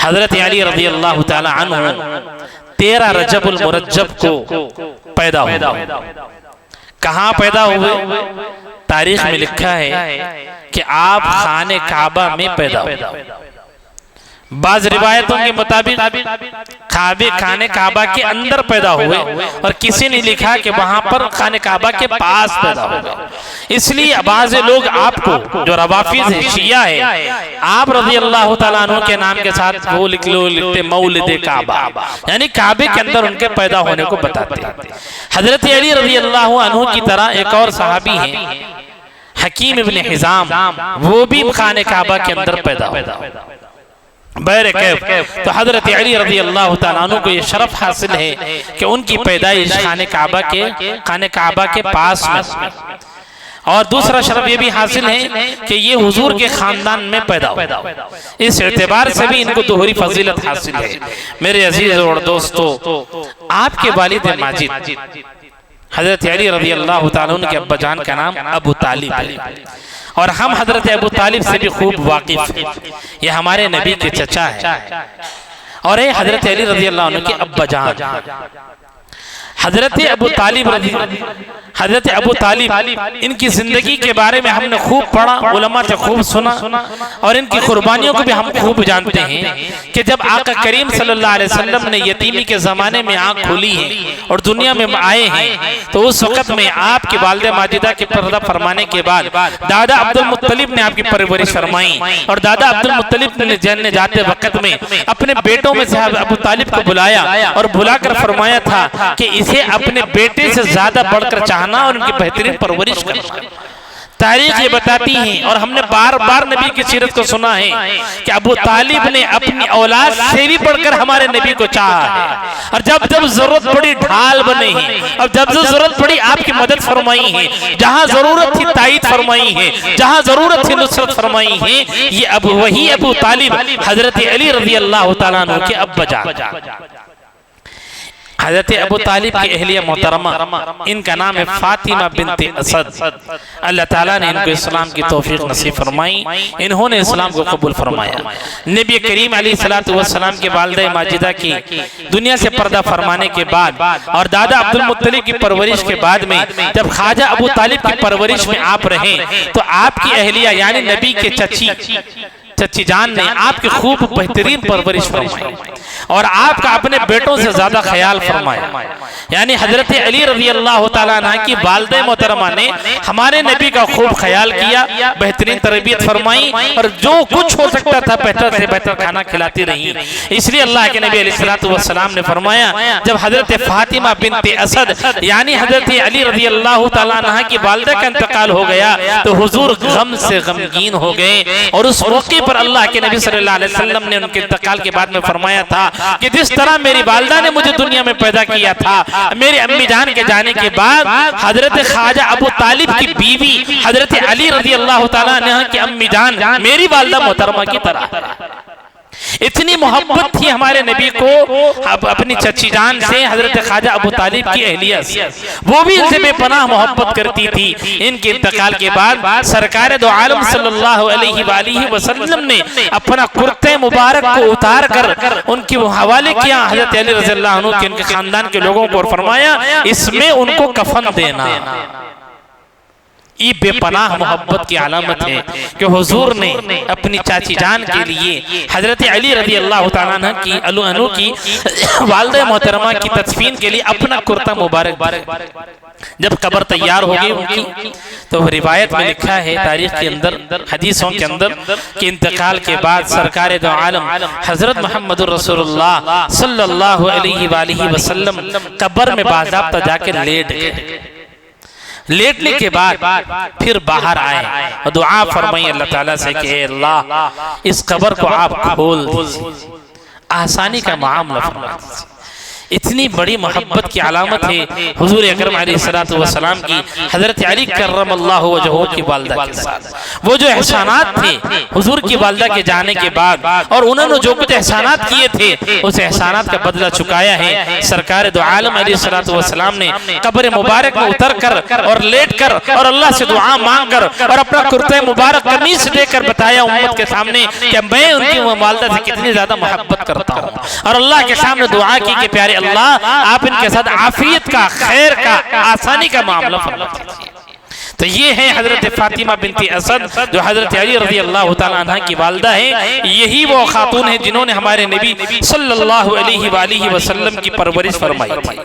حضرت علی رضی اللہ تعالی عنہ 13 رجب المرجب کو پیدا ہوئے۔ کہاں پیدا ہوئے؟ تاریخ میں لکھا ہے کہ آپ خانہ کعبہ میں پیدا ہوئے۔ بعض روایتوں کے مطابق خانہ کعبہ کے اندر پیدا ہوئے، اور کسی نے لکھا کہ وہاں پر خانہ کعبہ کے پاس پیدا ہوئے۔ اس لیے بعض لوگ آپ کو، جو روافض ہے، شیعہ ہے، آپ رضی اللہ تعالیٰ عنہ کے نام کے ساتھ وہ لکھتے مولد کعبہ، یعنی کعبے کے اندر ان کے پیدا ہونے کو بتاتے ہیں۔ حضرت علی رضی اللہ عنہ کی طرح ایک اور صحابی ہیں حکیم ابن حزام، وہ بھی خانہ کعبہ کے اندر پیدا ہوئے۔ بہرکیف تو حضرت علی رضی اللہ تعالیٰ عنہ کو یہ شرف حاصل ہے کہ ان کی پیدائش خانہ کعبہ کے پاس میں، اور دوسرا شرف یہ بھی حاصل ہے کہ یہ حضور کے خاندان میں پیدا ہوئے۔ اس اعتبار سے بھی ان کو دوہری فضیلت حاصل ہے۔ میرے عزیز اور دوستو، آپ کے والد ماجد حضرت علی رضی اللہ تعالیٰ عنہ کے ابا جان کا نام ابو طالب ہے، اور ہم حضرت ابو طالب سے بھی خوب واقف ہیں۔ یہ ہمارے نبی کے چچا ہے، اور یہ حضرت علی رضی اللہ عنہ کے ابا جان۔ حضرت ابو طالب ان کی زندگی کے بارے میں ہم نے خوب پڑھا، علماء سے خوب سنا، اور ان کی قربانیوں کو بھی ہم خوب جانتے ہیں کہ جب آقا کریم صلی اللہ علیہ وسلم نے یتیمی کے زمانے میں آنکھ کھولی ہے اور دنیا میں آئے ہیں، تو اس وقت میں آپ کی والدہ ماجدہ کے پردہ فرمانے کے بعد دادا عبد المطلب نے آپ کی پرورش فرمائی، اور دادا عبد المطلب نے جننے جاتے وقت میں اپنے بیٹوں میں سے ابو طالب کو بلایا، اور بلا کر فرمایا تھا کہ اسے اپنے بیٹے سے زیادہ بڑھ کر چاہنا اور ان کی بہترین پرورش کرنا۔ تاریخ یہ بتاتی ہیں، اور ہم نے بار بار نبی کی سیرت کو سنا ہے کہ ابو طالب نے اپنی اولاد سے بھی بڑھ کر ہمارے نبی کو چاہا ہے، اور جب جب ضرورت پڑی ڈھال بنے ہیں، اور جب جب ضرورت پڑی آپ کی مدد فرمائی ہے، جہاں ضرورت تھی تائید فرمائی ہے، جہاں ضرورت تھی نصرت فرمائی ہے۔ یہ وہی ابو طالب حضرت علی رضی اللہ تعالیٰ عنہ کے ابا جان۔ حضرت ابو طالب کی اہلیہ محترمہ، ان کا نام ہے فاطمہ بنت اسد۔ اللہ تعالیٰ نے ان کو اسلام کی توفیق نصیب فرمائی، انہوں نے اسلام کو قبول فرمایا۔ نبی کریم علیہ السلام کے والدہ ماجدہ کی دنیا سے پردہ فرمانے کے بعد، اور دادا عبد المطلب کی پرورش کے بعد میں، جب خواجہ ابو طالب کی پرورش میں آپ رہیں، تو آپ کی اہلیہ یعنی نبی کے چچی جان نے آپ کی خوب بہترین پرورش فرمائی، اور آپ کا اپنے بیٹوں سے زیادہ خیال فرمایا۔ یعنی حضرت علی رضی اللہ تعالیٰ عنہ کی والدہ محترمہ نے ہمارے نبی کا خوب خیال کیا، بہترین تربیت فرمائی، اور جو کچھ ہو سکتا تھا بہتر سے بہتر کھانا کھلاتی رہی۔ اس لیے اللہ کے نبی علیہ السلام نے فرمایا، جب حضرت فاطمہ بنت اسد یعنی حضرت علی رضی اللہ تعالیٰ عنہ کی والدہ کا انتقال ہو گیا، تو حضور غم سے غمگین ہو گئے، اور اس موقع پر اللہ کے نبی صلی اللہ علیہ وسلم نے ان کے انتقال کے بعد میں فرمایا تھا کہ جس طرح میری والدہ نے مجھے دنیا میں پیدا کیا تھا، میری امی جان کے جانے کے بعد حضرت خواجہ ابو طالب کی بیوی حضرت علی رضی اللہ تعالیٰ عنہ کی امی جان میری والدہ محترمہ کی طرح۔ اتنی محبت تھی ہمارے نبی کو اپنی چچی جان سے، حضرت خواجہ ابو طالب کی اہلیہ سے، وہ بھی ان سے بے پناہ محبت کرتی تھی۔ ان کے انتقال کے بعد سرکار دو عالم صلی اللہ علیہ وآلہ وسلم نے اپنا کرتے مبارک کو اتار کر ان کی حوالے کیا حضرت علی رضی اللہ عنہ کے ان کے خاندان کے لوگوں کو، اور فرمایا اس میں ان کو کفن دینا۔ یہ بے پناہ محبت کی علامت ہے کہ حضور نے اپنی چاچی جان کے لیے حضرت علی رضی اللہ تعالیٰ عنہ کی والدہ محترمہ کی تدفین کے لیے اپنا کرتا مبارک۔ جب قبر تیار ہو گئی ان کی، تو روایت میں لکھا ہے تاریخ کے اندر، حدیثوں کے اندر، کہ انتقال کے بعد سرکار دو عالم حضرت محمد رسول اللہ صلی اللہ علیہ وآلہ وسلم قبر میں باضابطہ جا کے لیٹ گئے۔ لیٹنے کے بعد پھر باہر آئے اور دعا فرمائی اللہ تعالیٰ سے کہ اے اللہ اس قبر کو آپ کھول دیجئے، آسانی کا معاملہ فرما دیجئے۔ اتنی بڑی محبت کی علامت ہے حضور اکرم علیہ السلام کی حضرت علی کرم اللہ وجہہ کی والدہ کے ساتھ۔ وہ جو احسانات تھے حضور کی والدہ کے جانے کے بعد، اور انہوں نے جو کچھ احسانات کیے تھے اس احسانات کا بدلہ چکایا ہے سرکار دو عالم علیہ السلام نے قبر مبارک میں اتر کر اور لیٹ کر اور اللہ سے دعا مانگ کر اور اپنا کرتے مبارک قمیص دے کر بتایا امت کے سامنے کہ میں ان کی والدہ سے کتنی زیادہ محبت کرتا ہوں، اور اللہ کے سامنے دعا کی کہ پیارے اللہ آپ ان کے ساتھ عافیت کا، خیر کا، آسانی کا معاملہ فرما دیجیے۔ تو یہ ہے حضرت فاطمہ بنت اسد جو حضرت علی رضی اللہ تعالیٰ عنہ کی والدہ ہے۔ یہی وہ خاتون ہیں جنہوں نے ہمارے نبی صلی اللہ علیہ وآلہ وسلم کی پرورش فرمائی تھی۔